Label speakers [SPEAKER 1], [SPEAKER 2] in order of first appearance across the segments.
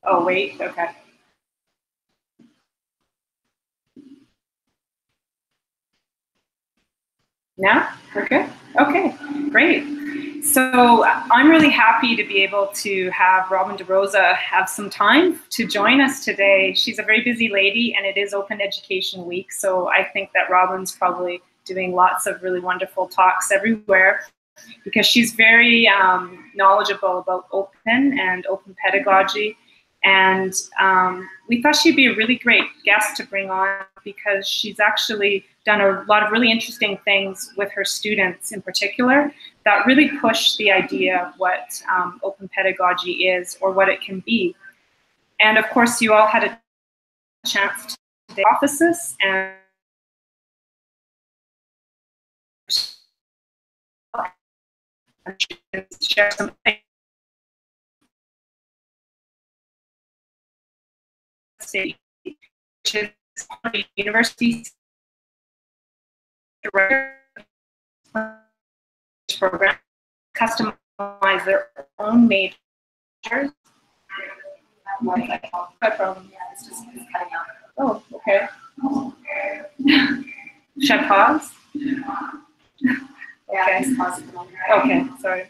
[SPEAKER 1] Oh, wait, okay. Now we're good? Okay, great. So I'm really happy to be able to have Robin DeRosa have some time to join us today. She's a very busy lady and it is Open Education Week, so I think that Robin's probably doing lots of really wonderful talks everywhere because she's very knowledgeable about open and open pedagogy. And we thought she'd be a really great guest to bring on because she's actually done a lot of really interesting things with her students in particular that really push the idea of what open pedagogy is or what it can be. And of course, you all had a chance to the offices and share some things. Which is universities program customize their own majors. Oh, okay. Should I pause? Yeah, okay. Pause at the moment. Okay, sorry.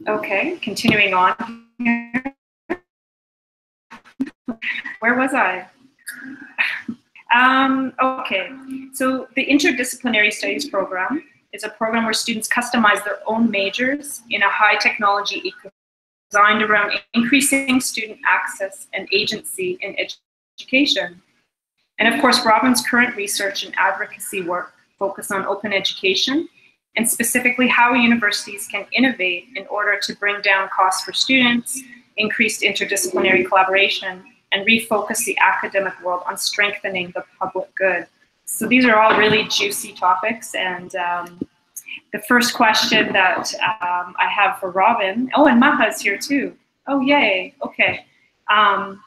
[SPEAKER 1] Okay, continuing on here. Where was I? Okay, so the Interdisciplinary Studies program is a program where students customize their own majors in a high technology ecosystem designed around increasing student access and agency in education. And of course, Robin's current research and advocacy work focus on open education and specifically how universities can innovate in order to bring down costs for students, increased interdisciplinary collaboration, and refocus the academic world on strengthening the public good. So these are all really juicy topics. And the first question that I have for Robin, oh, and Maha is here too. Oh, yay, okay. Maha,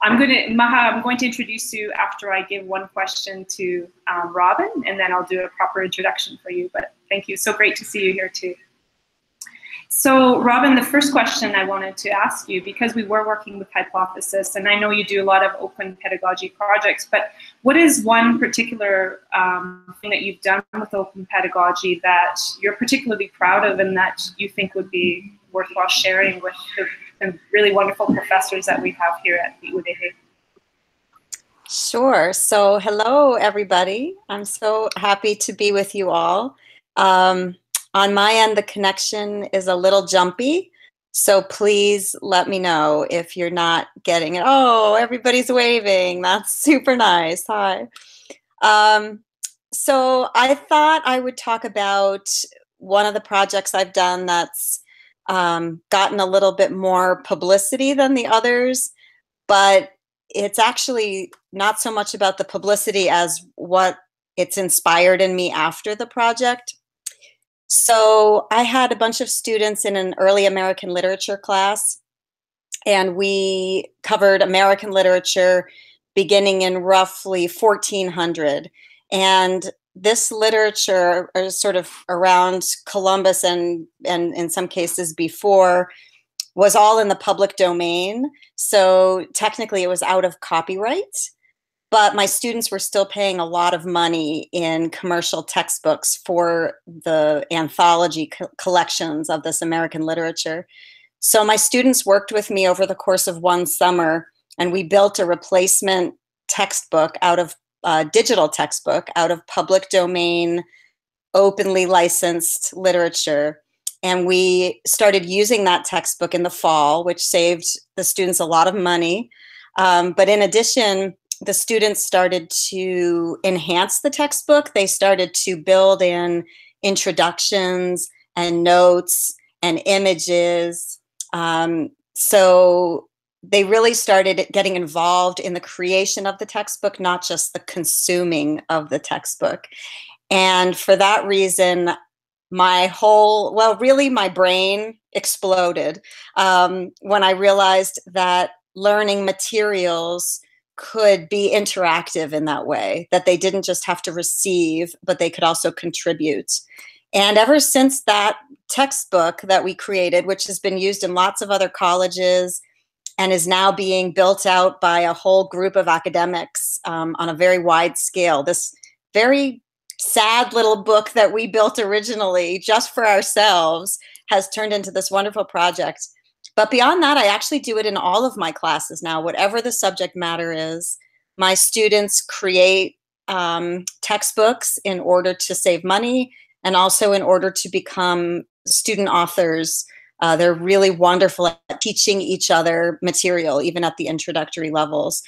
[SPEAKER 1] I'm going to introduce you after I give one question to Robin, and then I'll do a proper introduction for you. But thank you, so great to see you here too. So Robin, the first question I wanted to ask you, because we were working with Hypothesis, and I know you do a lot of open pedagogy projects, but what is one particular thing that you've done with open pedagogy that you're particularly proud of and that you think would be worthwhile sharing with the really wonderful professors that we have here at the UDG?
[SPEAKER 2] Sure. So hello, everybody. I'm so happy to be with you all. On my end, the connection is a little jumpy, so please let me know if you're not getting it. Oh, everybody's waving. That's super nice. Hi. So I thought I would talk about one of the projects I've done that's gotten a little bit more publicity than the others, but it's actually not so much about the publicity as what it's inspired in me after the project. So I had a bunch of students in an early American literature class, and we covered American literature beginning in roughly 1400. And this literature, sort of around Columbus and in some cases before, was all in the public domain. So technically it was out of copyright. But my students were still paying a lot of money in commercial textbooks for the anthology collections of this American literature. So my students worked with me over the course of one summer, and we built a replacement textbook out of digital textbook out of public domain, openly licensed literature. And we started using that textbook in the fall, which saved the students a lot of money. But in addition, the students started to enhance the textbook. They started to build in introductions and notes and images. So they really started getting involved in the creation of the textbook, not just the consuming of the textbook. And for that reason, my whole, well, really my brain exploded when I realized that learning materials could be interactive in that way, that they didn't just have to receive, but they could also contribute. And ever since that textbook that we created, which has been used in lots of other colleges and is now being built out by a whole group of academics on a very wide scale, this very sad little book that we built originally just for ourselves has turned into this wonderful project. But beyond that, I actually do it in all of my classes now, whatever the subject matter is. My students create textbooks in order to save money and also in order to become student authors. They're really wonderful at teaching each other material, even at the introductory levels.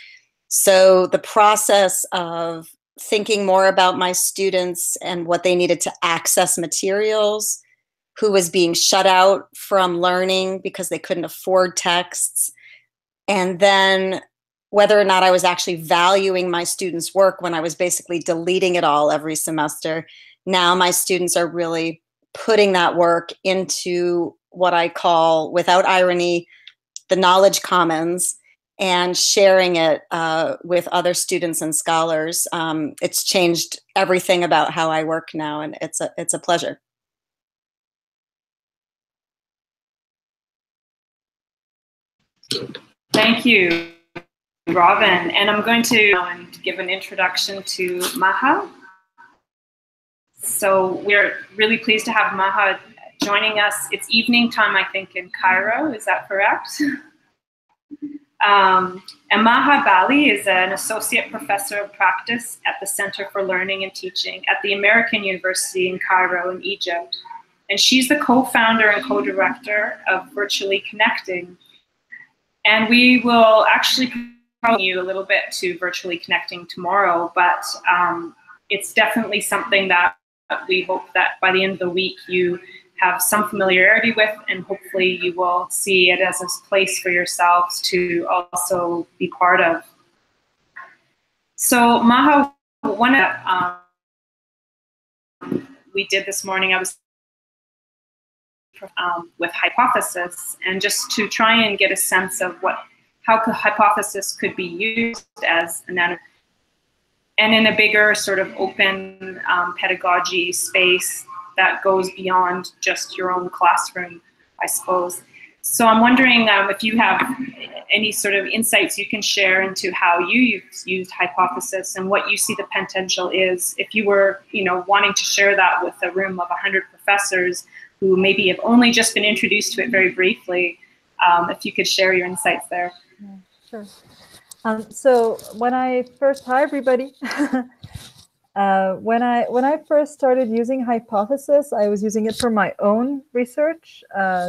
[SPEAKER 2] So the process of thinking more about my students and what they needed to access materials, who was being shut out from learning because they couldn't afford texts, and then whether or not I was actually valuing my students' work when I was basically deleting it all every semester. Now my students are really putting that work into what I call, without irony, the knowledge commons, and sharing it with other students and scholars. It's changed everything about how I work now, and it's a pleasure.
[SPEAKER 1] Thank you, Robin. And I'm going to give an introduction to Maha. So we're really pleased to have Maha joining us. It's evening time, I think, in Cairo. Is that correct? And Maha Bali is an associate professor of practice at the Center for Learning and Teaching at the American University in Cairo in Egypt. And she's the co-founder and co-director of Virtually Connecting. And we will actually probably you a little bit to Virtually Connecting tomorrow, but it's definitely something that we hope that by the end of the week you have some familiarity with, and hopefully you will see it as a place for yourselves to also be part of. So Maha, one we did this morning, I was with hypothesis, and just to try and get a sense of how hypothesis could be used as an and in a bigger sort of open pedagogy space that goes beyond just your own classroom, I suppose. So I'm wondering if you have any sort of insights you can share into how you used hypothesis and what you see the potential is if you were, wanting to share that with a room of 100 professors who maybe have only just been introduced to it very briefly. If you could share your insights there.
[SPEAKER 3] Yeah, sure. So when I first, hi everybody. When I first started using hypothesis, I was using it for my own research,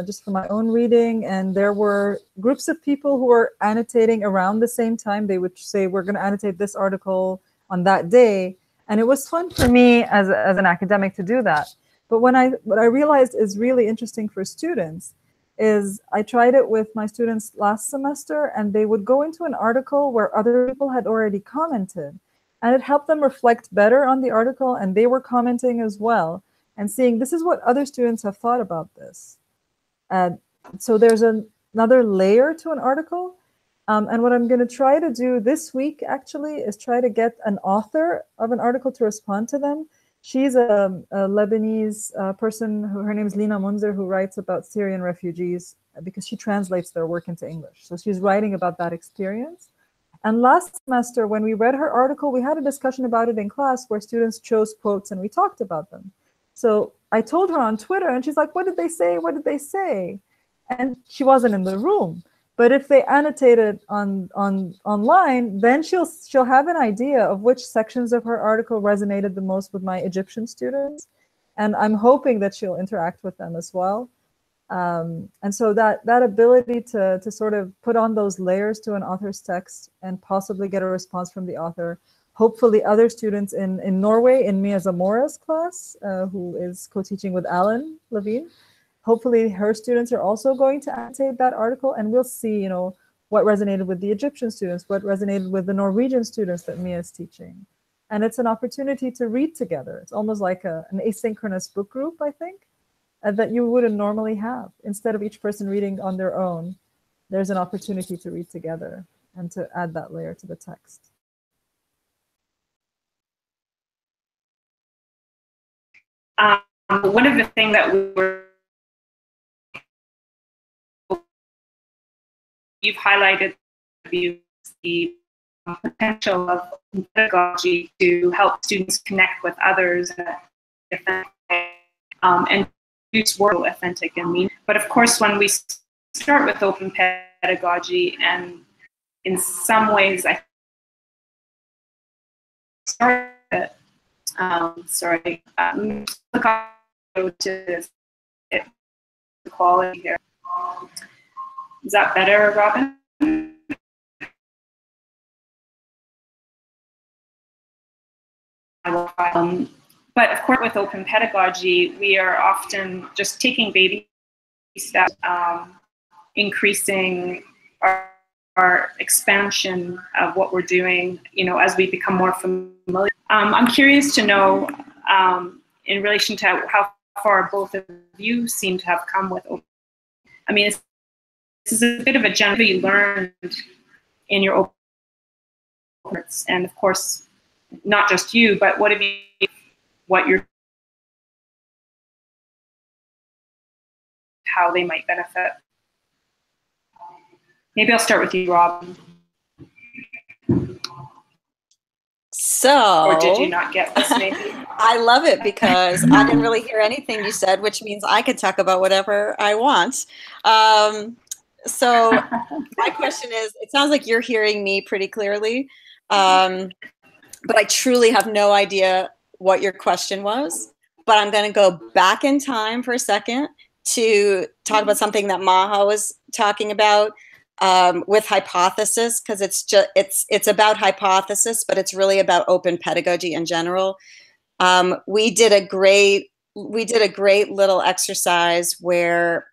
[SPEAKER 3] just for my own reading. And there were groups of people who were annotating around the same time. They would say, we're going to annotate this article on that day. And it was fun for me as an academic to do that. But what I realized is really interesting for students is I tried it with my students last semester, and they would go into an article where other people had already commented. And it helped them reflect better on the article, and they were commenting as well and seeing this is what other students have thought about this. So there's another layer to an article. And what I'm going to try to do this week, actually, is try to get an author of an article to respond to them. She's a Lebanese person, her name is Lina Munzer, who writes about Syrian refugees because she translates their work into English. So she's writing about that experience. And last semester, when we read her article, we had a discussion about it in class where students chose quotes and we talked about them. So I told her on Twitter, and she's like, what did they say? What did they say? And she wasn't in the room. But if they annotate it online, then she'll have an idea of which sections of her article resonated the most with my Egyptian students. And I'm hoping that she'll interact with them as well. And so that ability to sort of put on those layers to an author's text and possibly get a response from the author. Hopefully other students in Norway, in Mia Zamora's class, who is co-teaching with Alan Levine, hopefully her students are also going to annotate that article, and we'll see, what resonated with the Egyptian students, what resonated with the Norwegian students that Mia is teaching. And it's an opportunity to read together. It's almost like an asynchronous book group, I think, that you wouldn't normally have. Instead of each person reading on their own, there's an opportunity to read together and to add that layer to the text.
[SPEAKER 1] One of the things that you've highlighted the potential of pedagogy to help students connect with others and use world authentic and meaningful. But of course, when we start with open pedagogy, and in some ways, I started. Sorry. Go to the quality here. Is that better, Robin? But of course, with open pedagogy, we are often just taking baby steps, increasing our expansion of what we're doing, you know, as we become more familiar. I'm curious to know, in relation to how far both of you seem to have come with open. I mean, this is a bit of a general you learned in your open course, and of course, not just you, but what you're, how they might benefit. Maybe I'll start with you, Rob.
[SPEAKER 2] So,
[SPEAKER 1] or did you not get this? Maybe
[SPEAKER 2] I love it because I didn't really hear anything you said, which means I could talk about whatever I want. So my question is, it sounds like you're hearing me pretty clearly, but I truly have no idea what your question was. But I'm going to go back in time for a second to talk about something that Maha was talking about with hypothesis, because it's about hypothesis, but it's really about open pedagogy in general. We did a great little exercise where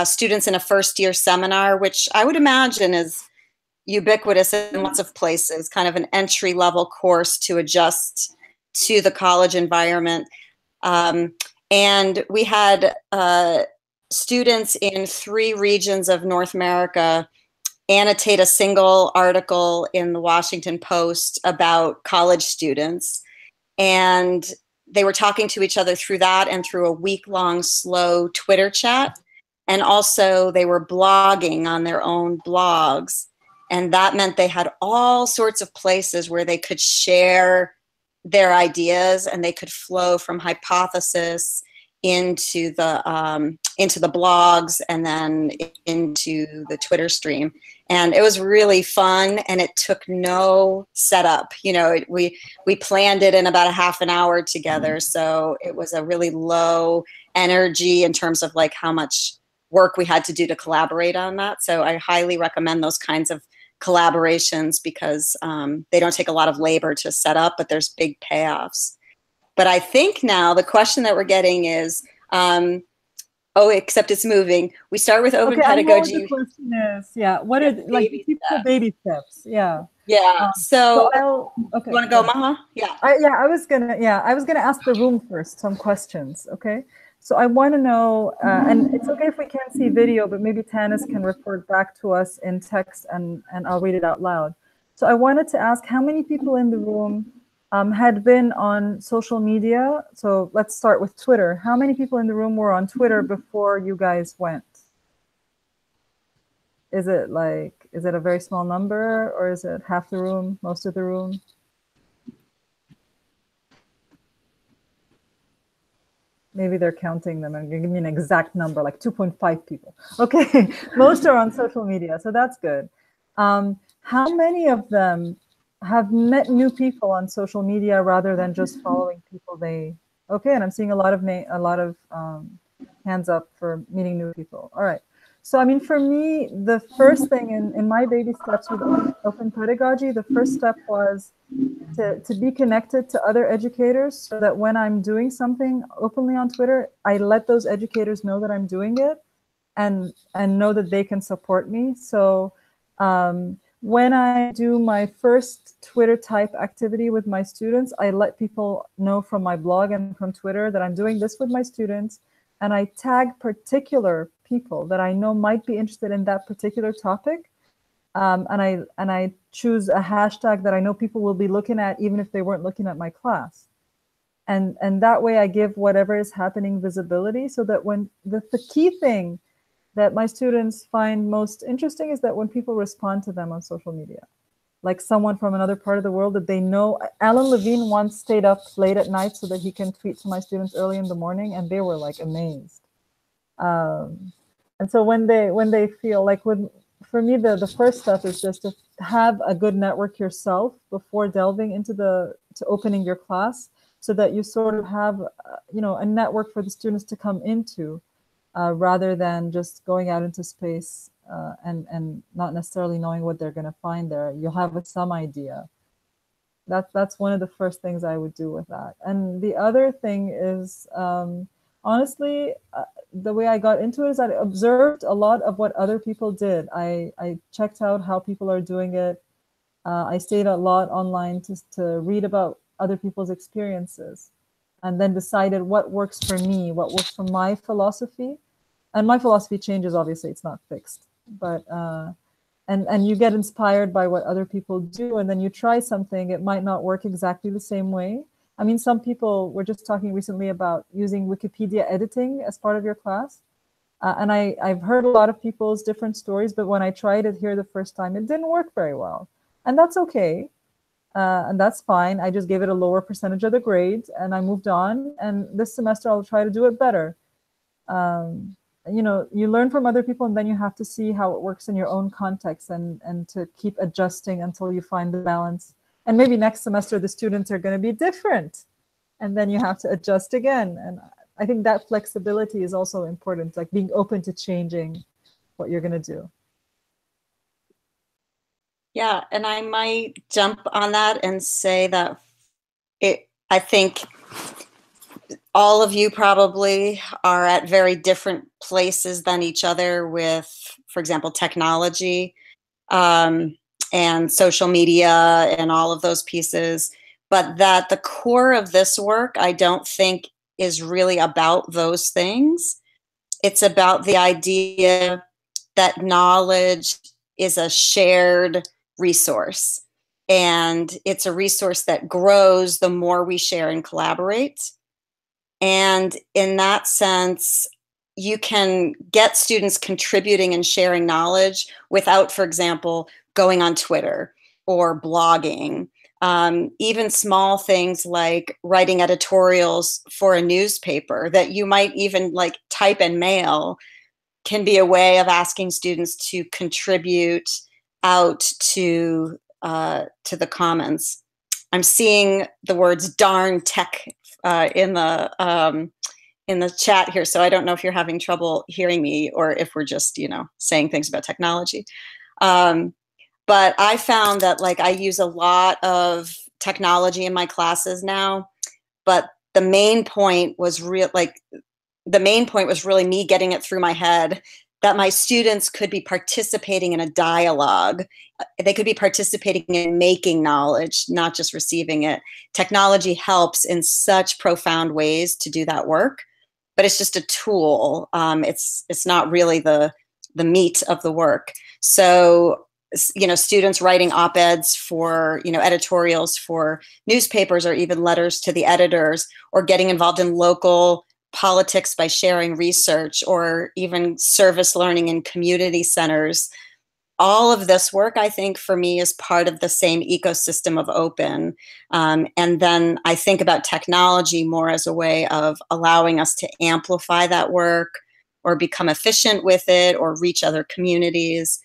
[SPEAKER 2] students in a first-year seminar, which I would imagine is ubiquitous in lots of places, kind of an entry-level course to adjust to the college environment. And we had students in 3 regions of North America annotate a single article in the Washington Post about college students. And they were talking to each other through that and through a week-long slow Twitter chat. And also they were blogging on their own blogs. And that meant they had all sorts of places where they could share their ideas, and they could flow from hypothesis into the blogs and then into the Twitter stream. And it was really fun, and it took no setup. You know, we planned it in about a half an hour together, so it was a really low energy in terms of like how much work we had to do to collaborate on that. So I highly recommend those kinds of collaborations because they don't take a lot of labor to set up, but there's big payoffs. But I think now the question that we're getting is, oh, except it's moving. We start with open pedagogy.
[SPEAKER 3] I know what the question is, yeah, what are like baby steps? Yeah.
[SPEAKER 2] Yeah. So
[SPEAKER 3] okay.
[SPEAKER 2] You want to go, Maha? Yeah.
[SPEAKER 3] I was gonna ask the room first some questions. Okay. So I want to know, and it's okay if we can't see video, but maybe Tanis can report back to us in text, and I'll read it out loud. So I wanted to ask how many people in the room had been on social media. So let's start with Twitter. How many people in the room were on Twitter before you guys went? Is it a very small number, or is it half the room, most of the room? Maybe they're counting them and give me an exact number, like 2.5 people. Okay, most are on social media, so that's good. How many of them have met new people on social media rather than just following people they? Okay, and I'm seeing a lot of hands up for meeting new people. All right. So, I mean, for me, the first thing in my baby steps with open pedagogy, the first step was to be connected to other educators so that when I'm doing something openly on Twitter, I let those educators know that I'm doing it and know that they can support me. So when I do my first Twitter type activity with my students, I let people know from my blog and from Twitter that I'm doing this with my students. And I tag particular people that I know might be interested in that particular topic. And I choose a hashtag that I know people will be looking at even if they weren't looking at my class. And that way I give whatever is happening visibility, so that when the key thing that my students find most interesting is that when people respond to them on social media, like someone from another part of the world that they know. Alan Levine once stayed up late at night so that he can tweet to my students early in the morning, and they were like amazed. And so when they feel like, for me, the first step is just to have a good network yourself before delving into to opening your class, so that you sort of have a network for the students to come into. Rather than just going out into space and not necessarily knowing what they're going to find there. You'll have some idea. That's one of the first things I would do with that. And the other thing is, honestly, the way I got into it is I observed a lot of what other people did. I checked out how people are doing it. I stayed a lot online to read about other people's experiences, and then decided what works for me, what works for my philosophy. And my philosophy changes, obviously, it's not fixed. But and you get inspired by what other people do, and then you try something. It might not work exactly the same way. I mean, some people were just talking recently about using Wikipedia editing as part of your class. And I've heard a lot of people's different stories, but when I tried it here the first time, it didn't work very well. And that's okay. And that's fine. I just gave it a lower percentage of the grade and I moved on. And this semester I'll try to do it better. You learn from other people, and then you have to see how it works in your own context and to keep adjusting until you find the balance. And maybe next semester the students are going to be different, and then you have to adjust again. And I think that flexibility is also important, like being open to changing what you're going to do.
[SPEAKER 2] Yeah, and I might jump on that and say that I think all of you probably are at very different places than each other with, for example, technology and social media and all of those pieces. But that the core of this work, I don't think, is really about those things. It's about the idea that knowledge is a shared resource. And it's a resource that grows the more we share and collaborate. And in that sense, you can get students contributing and sharing knowledge without, for example, going on Twitter or blogging. Even small things like writing editorials for a newspaper that you might even like type and mail can be a way of asking students to contribute out to the commons. I'm seeing the words "darn tech" in the chat here, so I don't know if you're having trouble hearing me or if we're just saying things about technology. But I found that I use a lot of technology in my classes now, but the main point was really me getting it through my head that my students could be participating in a dialogue. They could be participating in making knowledge, not just receiving it. Technology helps in such profound ways to do that work, but it's just a tool. It's not really the meat of the work. So, students writing op-eds for, editorials for newspapers or even letters to the editors, or getting involved in local politics by sharing research, or even service learning in community centers. All of this work, I think, for me, is part of the same ecosystem of open. And then I think about technology more as a way of allowing us to amplify that work or become efficient with it or reach other communities.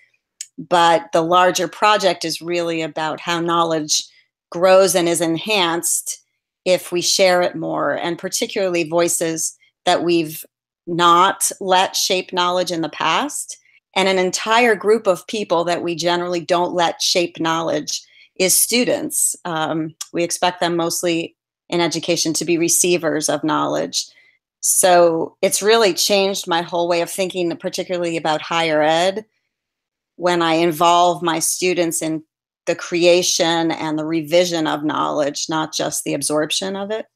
[SPEAKER 2] But the larger project is really about how knowledge grows and is enhanced if we share it more, and particularly voices that we've not let shape knowledge in the past. And an entire group of people that we generally don't let shape knowledge is students. We expect them mostly in education to be receivers of knowledge. So it's really changed my whole way of thinking, particularly about higher ed, when I involve my students in the creation and the revision of knowledge, not just the absorption of it.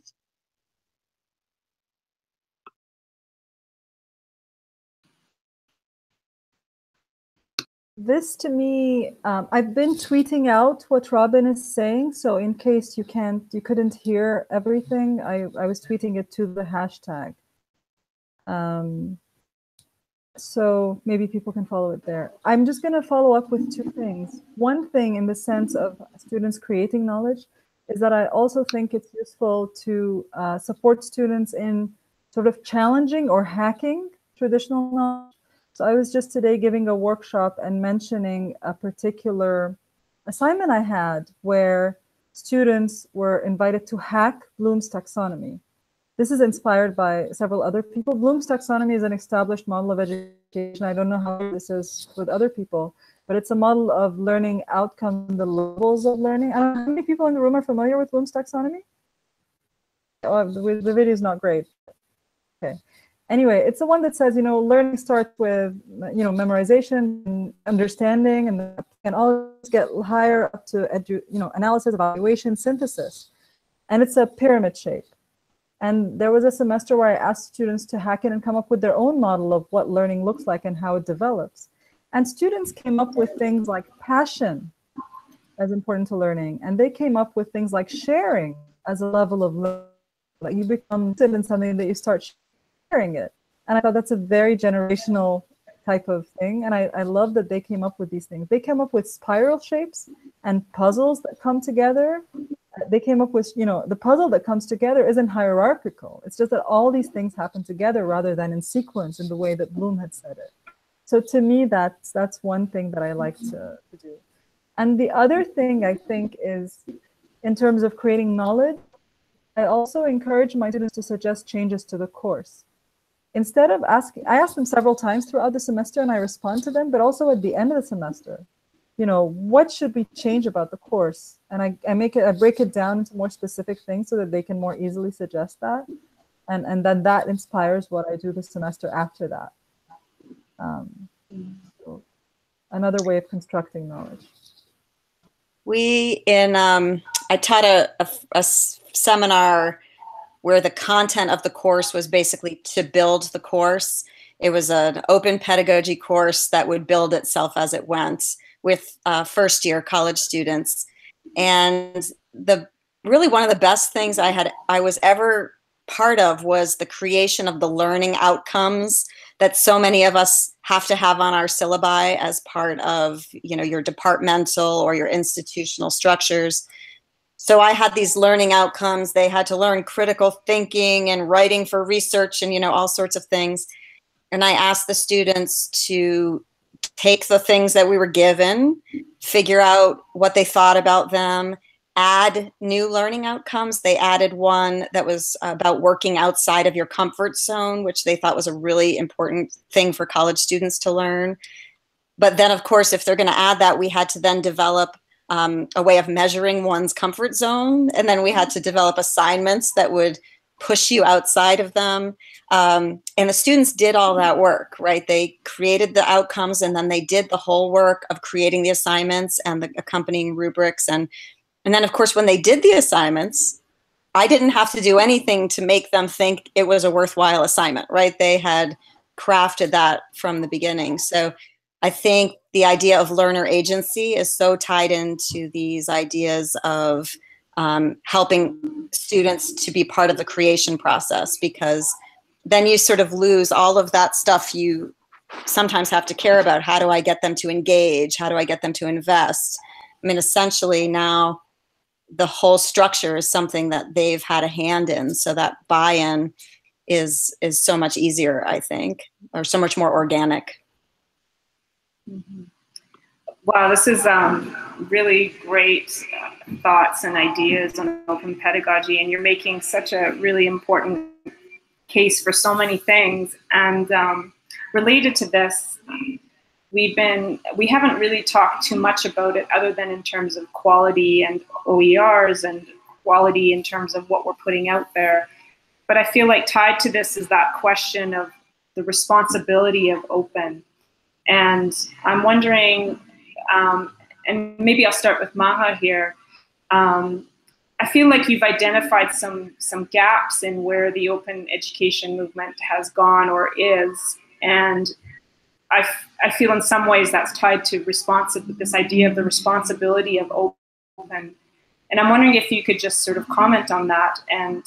[SPEAKER 3] This to me, I've been tweeting out what Robin is saying. So in case you couldn't hear everything, I was tweeting it to the hashtag. So maybe people can follow it there. I'm just going to follow up with two things. One thing in the sense of students creating knowledge is that I also think it's useful to support students in sort of challenging or hacking traditional knowledge. So I was just today giving a workshop and mentioning a particular assignment I had where students were invited to hack Bloom's taxonomy. This is inspired by several other people. Bloom's taxonomy is an established model of education. I don't know how this is with other people, but it's a model of learning outcomes and the levels of learning. I don't know how many people in the room are familiar with Bloom's taxonomy? Oh, the video is not great. Okay. Anyway, it's the one that says, learning starts with, memorization and understanding, and can always get higher up to, analysis, evaluation, synthesis. And it's a pyramid shape. And there was a semester where I asked students to hack it and come up with their own model of what learning looks like and how it develops. And students came up with things like passion as important to learning. And they came up with things like sharing as a level of learning. Like you become interested in something that you start sharing it. And I thought that's a very generational type of thing. And I love that they came up with these things. They came up with spiral shapes and puzzles that come together. They came up with, the puzzle that comes together isn't hierarchical. It's just that all these things happen together rather than in sequence in the way that Bloom had said it. So to me, that's one thing that I like to do. And the other thing I think is, in terms of creating knowledge, I also encourage my students to suggest changes to the course. Instead of asking, I ask them several times throughout the semester and I respond to them, but also at the end of the semester. What should we change about the course? And I break it down into more specific things so that they can more easily suggest that. And then that inspires what I do the semester after that. So another way of constructing knowledge.
[SPEAKER 2] I taught a seminar where the content of the course was basically to build the course. It was an open pedagogy course that would build itself as it went, with first-year college students. And really one of the best things I was ever part of was the creation of the learning outcomes that so many of us have to have on our syllabi as part of your departmental or your institutional structures. So I had these learning outcomes. They had to learn critical thinking and writing for research and all sorts of things. And I asked the students to take the things that we were given, figure out what they thought about them, add new learning outcomes. They added one that was about working outside of your comfort zone, which they thought was a really important thing for college students to learn. But then, of course, if they're going to add that, we had to then develop a way of measuring one's comfort zone. And then we had to develop assignments that would push you outside of them. And the students did all that work, right? They created the outcomes and then they did the whole work of creating the assignments and the accompanying rubrics. And then, of course, when they did the assignments, I didn't have to do anything to make them think it was a worthwhile assignment, right? They had crafted that from the beginning. So I think the idea of learner agency is so tied into these ideas of helping students to be part of the creation process, because then you sort of lose all of that stuff you sometimes have to care about. How do I get them to engage? How do I get them to invest? I mean, essentially now the whole structure is something that they've had a hand in, so that buy-in is so much easier, I think, or so much more organic.
[SPEAKER 1] Mm-hmm. Wow, this is really great thoughts and ideas on open pedagogy, and you're making such a really important case for so many things. And related to this, we haven't really talked too much about it other than in terms of quality and OERs and quality in terms of what we're putting out there. But I feel like tied to this is that question of the responsibility of open. And I'm wondering, and maybe I'll start with Maha here. I feel like you've identified some gaps in where the open education movement has gone or is, and I feel in some ways that's tied to this idea of the responsibility of open. And I'm wondering if you could just sort of comment on that. And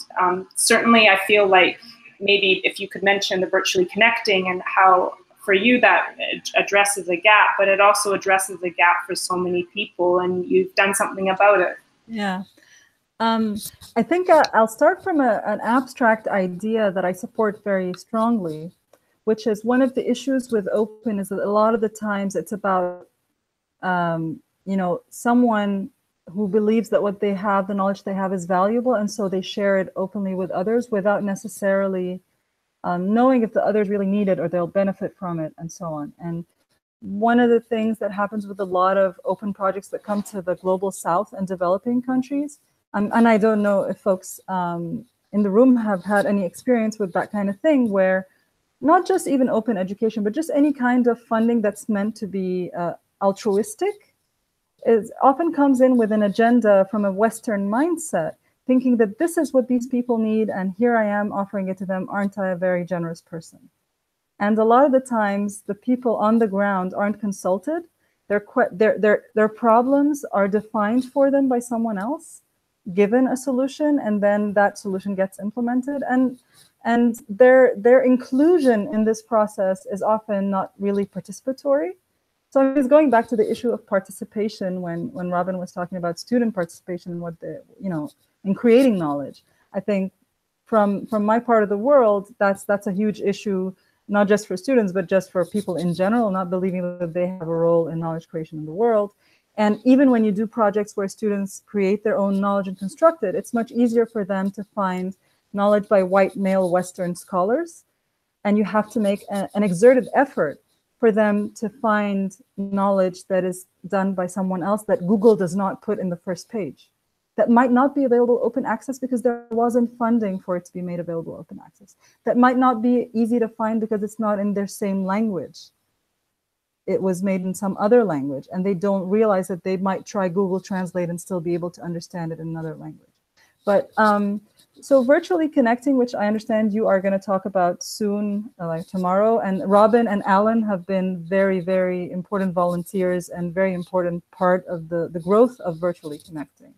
[SPEAKER 1] certainly I feel like maybe if you could mention the virtually connecting and how for you that addresses a gap, but it also addresses a gap for so many people, and you've done something about it.
[SPEAKER 3] Yeah. I think I'll start from an abstract idea that I support very strongly, which is one of the issues with open is that a lot of the times it's about, you know, someone who believes that what they have, the knowledge they have is valuable, and so they share it openly with others without necessarily knowing if the others really need it or they'll benefit from it, and so on. And one of the things that happens with a lot of open projects that come to the global south and developing countries, and I don't know if folks in the room have had any experience with that kind of thing, where not just even open education, but just any kind of funding that's meant to be altruistic, is often comes in with an agenda from a Western mindset, thinking that this is what these people need, and here I am offering it to them. Aren't I a very generous person? And a lot of the times, the people on the ground aren't consulted. Their problems are defined for them by someone else, given a solution, and then that solution gets implemented. And their inclusion in this process is often not really participatory. So I was going back to the issue of participation when Robin was talking about student participation and what the, you know, in creating knowledge. I think from my part of the world, that's a huge issue, not just for students, but just for people in general, not believing that they have a role in knowledge creation in the world. And even when you do projects where students create their own knowledge and construct it, it's much easier for them to find knowledge by white male Western scholars. And you have to make an exerted effort for them to find knowledge that is done by someone else that Google does not put in the first page, that might not be available open access because there wasn't funding for it to be made available open access, that might not be easy to find because it's not in their same language. It was made in some other language, and they don't realize that they might try Google Translate and still be able to understand it in another language. But so virtually connecting, which I understand you are going to talk about soon, like tomorrow, and Robin and Alan have been very, very important volunteers and very important part of the growth of virtually connecting.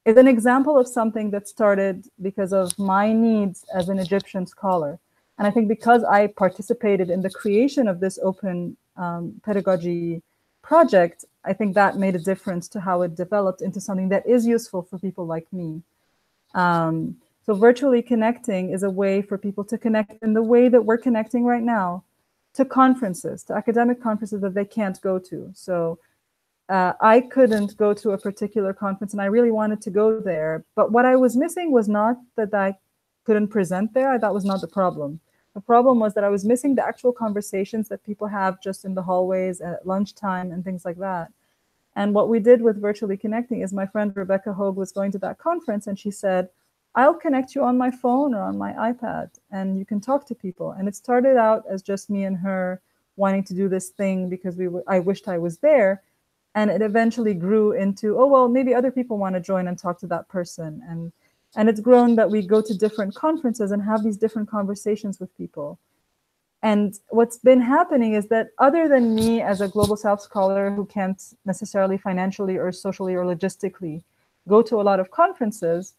[SPEAKER 3] It's an example of something that started because of my needs as an Egyptian scholar. And I think because I participated in the creation of this open pedagogy project, I think that made a difference to how it developed into something that is useful for people like me. So virtually connecting is a way for people to connect in the way that we're connecting right now, to conferences, to academic conferences that they can't go to. So I couldn't go to a particular conference and I really wanted to go there. But what I was missing was not that I couldn't present there. That was not the problem. The problem was that I was missing the actual conversations that people have just in the hallways at lunchtime and things like that. And what we did with virtually connecting is my friend Rebecca Hogue was going to that conference and she said, I'll connect you on my phone or on my iPad and you can talk to people. And it started out as just me and her wanting to do this thing because I wished I was there. And it eventually grew into, oh, well, maybe other people want to join and talk to that person. And it's grown that we go to different conferences and have these different conversations with people. And what's been happening is that other than me as a Global South scholar who can't necessarily financially or socially or logistically go to a lot of conferences,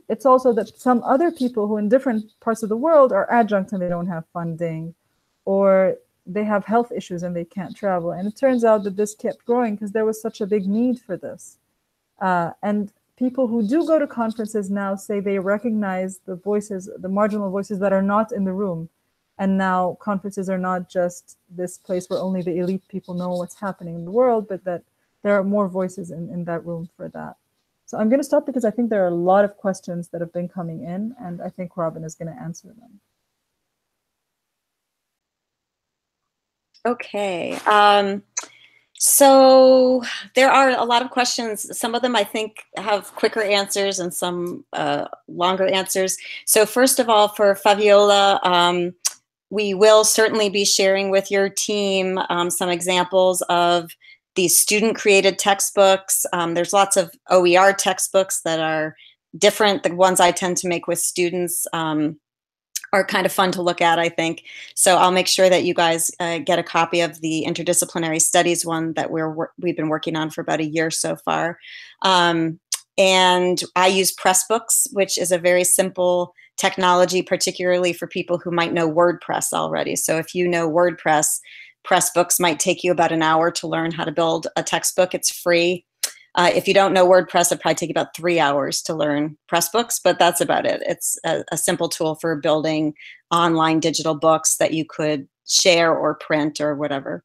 [SPEAKER 3] it's also that some other people who in different parts of the world are adjunct and they don't have funding, or they have health issues and they can't travel. And it turns out that this kept growing because there was such a big need for this. And people who do go to conferences now say they recognize the voices, the marginal voices that are not in the room. And now conferences are not just this place where only the elite people know what's happening in the world, but that there are more voices in that room for that. So I'm going to stop because I think there are a lot of questions that have been coming in, and I think Robin is going to answer them.
[SPEAKER 2] Okay. So there are a lot of questions. Some of them I think have quicker answers and some longer answers. So first of all, for Fabiola, we will certainly be sharing with your team some examples of these student-created textbooks. There's lots of OER textbooks that are different. The ones I tend to make with students are kind of fun to look at, I think. So I'll make sure that you guys get a copy of the interdisciplinary studies one that we've been working on for about a year so far. And I use Pressbooks, which is a very simple technology, particularly for people who might know WordPress already. So if you know WordPress, Pressbooks might take you about an hour to learn how to build a textbook. It's free. If you don't know WordPress, it'd probably take about 3 hours to learn Pressbooks, but that's about it. It's a simple tool for building online digital books that you could share or print or whatever.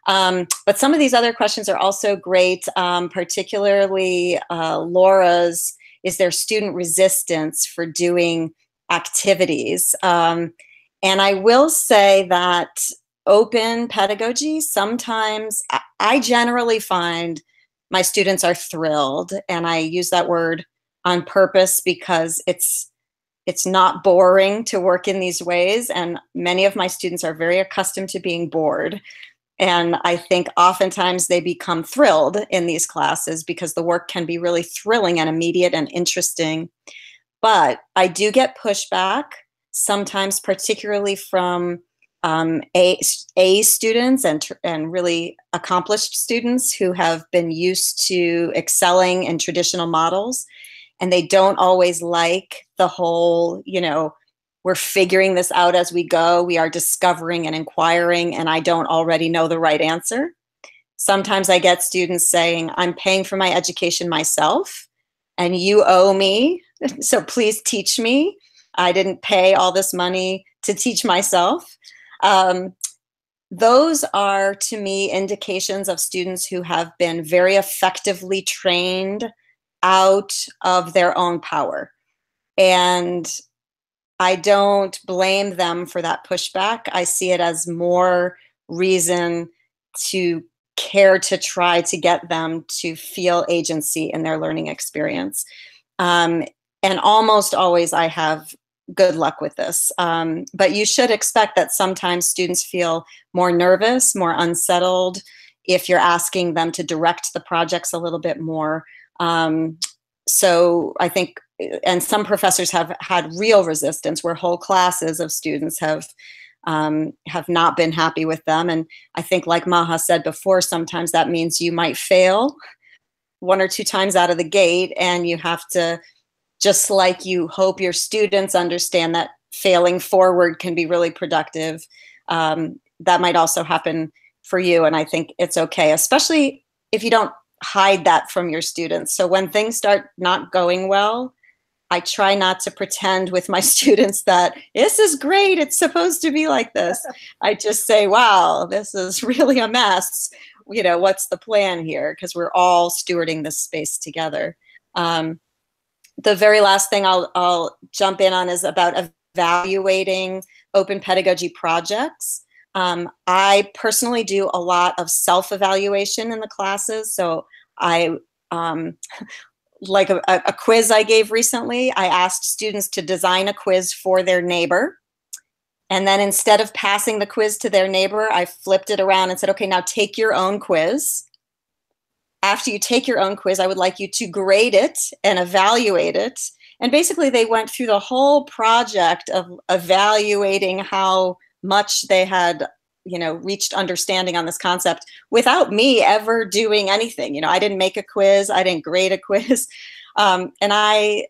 [SPEAKER 2] But some of these other questions are also great, particularly Laura's, is there student resistance for doing activities? And I will say that open pedagogy, sometimes I generally find my students are thrilled, and I use that word on purpose because it's not boring to work in these ways, and many of my students are very accustomed to being bored. And I think oftentimes they become thrilled in these classes because the work can be really thrilling and immediate and interesting. But I do get pushback sometimes, particularly from A students and really accomplished students who have been used to excelling in traditional models, and they don't always like the whole, you know, we're figuring this out as we go, we are discovering and inquiring, and I don't already know the right answer. Sometimes I get students saying, I'm paying for my education myself, and you owe me, so please teach me. I didn't pay all this money to teach myself. Those are, to me, indications of students who have been very effectively trained out of their own power. And I don't blame them for that pushback. I see it as more reason to care to try to get them to feel agency in their learning experience. And almost always I have good luck with this. But you should expect that sometimes students feel more nervous, more unsettled if you're asking them to direct the projects a little bit more. So I think, and some professors have had real resistance where whole classes of students have not been happy with them. And I think, like Maha said before, sometimes that means you might fail 1 or 2 times out of the gate, and you have to, just like you hope your students understand that failing forward can be really productive, that might also happen for you. And I think it's okay, especially if you don't hide that from your students. So when things start not going well, I try not to pretend with my students that this is great, it's supposed to be like this. I just say, wow, this is really a mess. You know, what's the plan here? Because we're all stewarding this space together. The very last thing I'll jump in on is about evaluating open pedagogy projects. I personally do a lot of self-evaluation in the classes. So I, like a quiz I gave recently, I asked students to design a quiz for their neighbor. And then instead of passing the quiz to their neighbor, I flipped it around and said, okay, now take your own quiz. After you take your own quiz, I would like you to grade it and evaluate it. And basically they went through the whole project of evaluating how much they had, you know, reached understanding on this concept without me ever doing anything. You know, I didn't make a quiz, I didn't grade a quiz. And I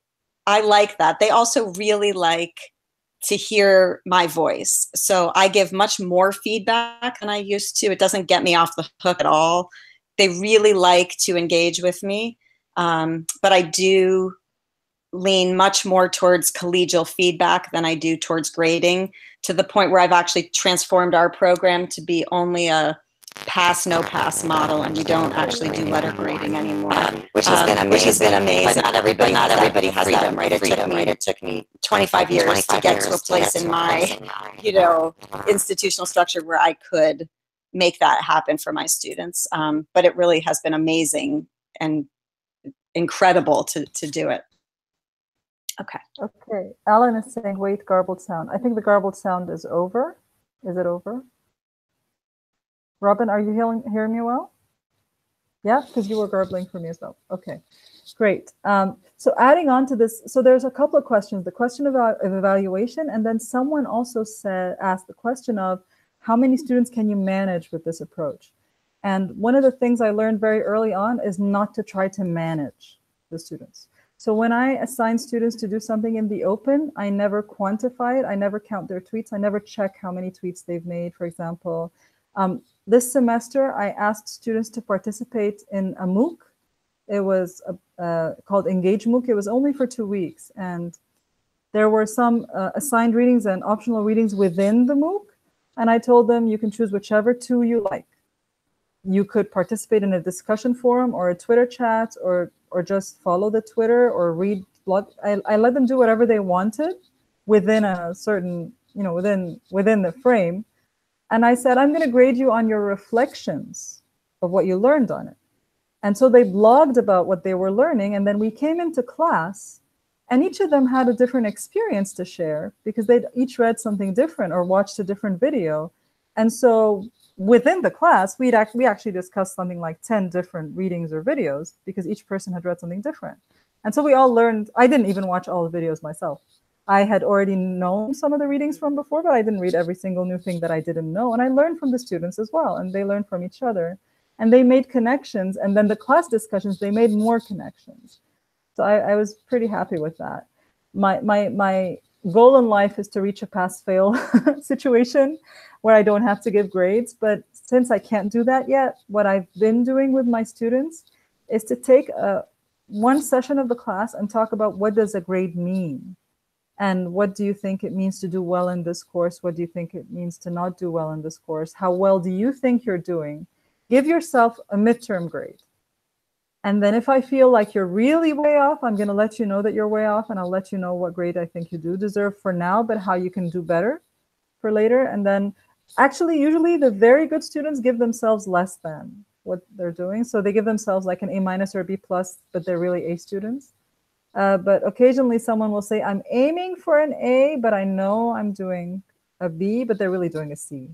[SPEAKER 2] like that. They also really like to hear my voice. So I give much more feedback than I used to. It doesn't get me off the hook at all. They really like to engage with me. But I do lean much more towards collegial feedback than I do towards grading, to the point where I've actually transformed our program to be only a pass, no pass model, and we don't actually do letter grading anymore, which has been amazing. But not everybody has that, right? It took me 25 years to get to a place in my, you know, institutional structure where I could make that happen for my students. But it really has been amazing and incredible to do it. Okay.
[SPEAKER 3] Okay. Alan is saying, wait, garbled sound. I think the garbled sound is over. Is it over? Robin, are you hearing me well? Yeah, because you were garbling for me as well. Okay, great. So adding on to this, so there's a couple of questions. The question of evaluation, and then someone also asked the question of how many students can you manage with this approach? And one of the things I learned very early on is not to try to manage the students. So when I assign students to do something in the open, I never quantify it. I never count their tweets. I never check how many tweets they've made, for example. This semester, I asked students to participate in a MOOC. It was called Engage MOOC. It was only for 2 weeks. And there were some assigned readings and optional readings within the MOOC. And I told them you can choose whichever 2 you like. You could participate in a discussion forum or a Twitter chat or just follow the Twitter or read blog. I let them do whatever they wanted within a certain, within the frame. And I said, I'm going to grade you on your reflections of what you learned on it. And so they blogged about what they were learning. And then we came into class and each of them had a different experience to share because they'd each read something different or watched a different video. And so within the class, we actually discussed something like 10 different readings or videos because each person had read something different. And so we all learned. I didn't even watch all the videos myself. I had already known some of the readings from before, but I didn't read every single new thing that I didn't know. And I learned from the students as well, and they learned from each other. And they made connections, and then the class discussions, they made more connections. So I was pretty happy with that. My goal in life is to reach a pass-fail situation where I don't have to give grades. But since I can't do that yet, what I've been doing with my students is to take one session of the class and talk about what does a grade mean? And what do you think it means to do well in this course? What do you think it means to not do well in this course? How well do you think you're doing? Give yourself a midterm grade. And then if I feel like you're really way off, I'm going to let you know that you're way off, and I'll let you know what grade I think you do deserve for now, but how you can do better for later. And then actually, usually the very good students give themselves less than what they're doing. So they give themselves like an A- or a B+, but they're really A students. But occasionally someone will say, I'm aiming for an A, but I know I'm doing a B, but they're really doing a C.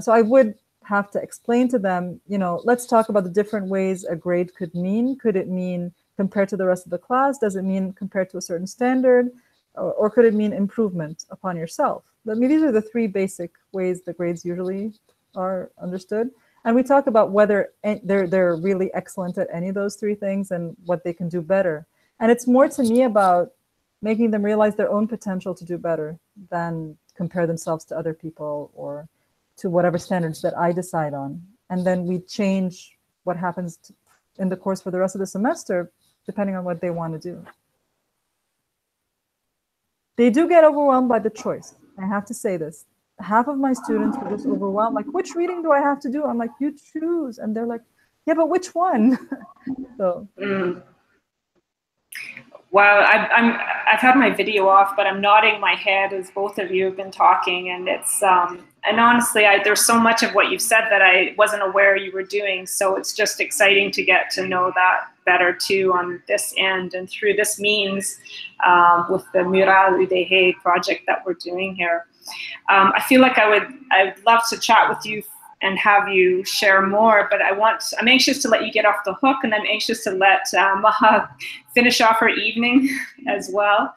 [SPEAKER 3] So I would have to explain to them, let's talk about the different ways a grade could mean. Could it mean compared to the rest of the class? Does it mean compared to a certain standard? Or could it mean improvement upon yourself? I mean, these are the 3 basic ways the grades usually are understood. And we talk about whether they're really excellent at any of those 3 things and what they can do better. And it's more to me about making them realize their own potential to do better than compare themselves to other people or to whatever standards that I decide on. And then we change what happens in the course for the rest of the semester, depending on what they want to do. They do get overwhelmed by the choice. I have to say this. Half of my students were just overwhelmed, like, which reading do I have to do? I'm like, you choose. And they're like, yeah, but which one? So.
[SPEAKER 1] Well, I've had my video off, but I'm nodding my head as both of you have been talking, and it's and honestly, there's so much of what you've said that I wasn't aware you were doing. So it's just exciting to get to know that better too on this end and through this means with the Mural UDG project that we're doing here. I feel like I'd love to chat with you and have you share more, but I'm anxious to let you get off the hook, and I'm anxious to let Maha finish off her evening as well.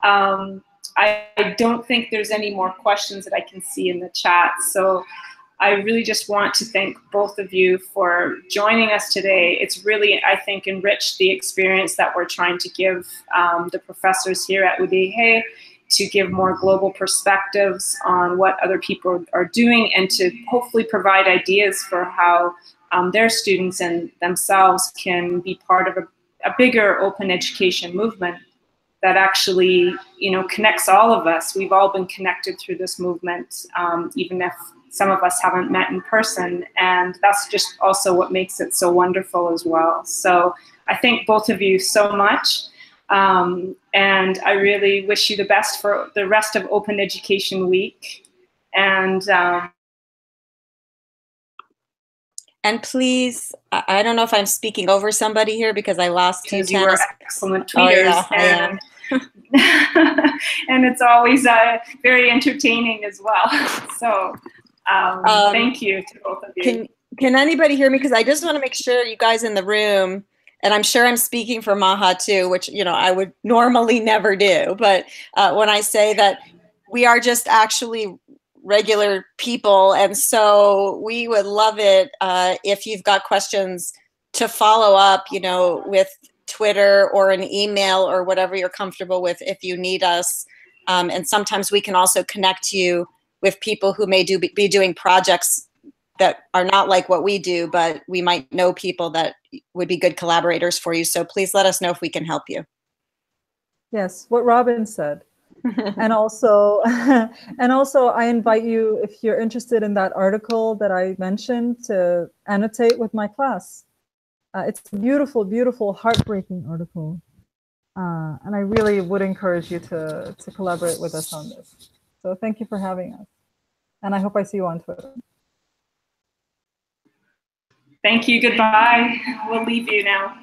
[SPEAKER 1] I don't think there's any more questions that I can see in the chat, so I really just want to thank both of you for joining us today. It's really, I think, enriched the experience that we're trying to give the professors here at UDG, to give more global perspectives on what other people are doing and to hopefully provide ideas for how their students and themselves can be part of a bigger open education movement that actually, connects all of us. We've all been connected through this movement, even if some of us haven't met in person, and that's just also what makes it so wonderful as well. So I thank both of you so much. And I really wish you the best for the rest of Open Education Week. And
[SPEAKER 2] please, I don't know if I'm speaking over somebody here because I lost
[SPEAKER 1] you were excellent tweeters.
[SPEAKER 2] Oh, yeah,
[SPEAKER 1] and it's always very entertaining as well. So thank you to both of you.
[SPEAKER 2] Can anybody hear me? Because I just want to make sure you guys in the room, and I'm sure I'm speaking for Maha too, which, you know, I would normally never do. But when I say that we are just actually regular people, and so we would love it if you've got questions to follow up, you know, with Twitter or an email or whatever you're comfortable with if you need us. And sometimes we can also connect you with people who may be doing projects that are not like what we do, but we might know people that would be good collaborators for you. So please let us know if we can help you.
[SPEAKER 3] Yes, what Robin said. And also, I invite you, if you're interested in that article that I mentioned, to annotate with my class. It's a beautiful, beautiful, heartbreaking article. And I really would encourage you to collaborate with us on this. So thank you for having us. And I hope I see you on Twitter.
[SPEAKER 1] Thank you. Goodbye. We'll leave you now.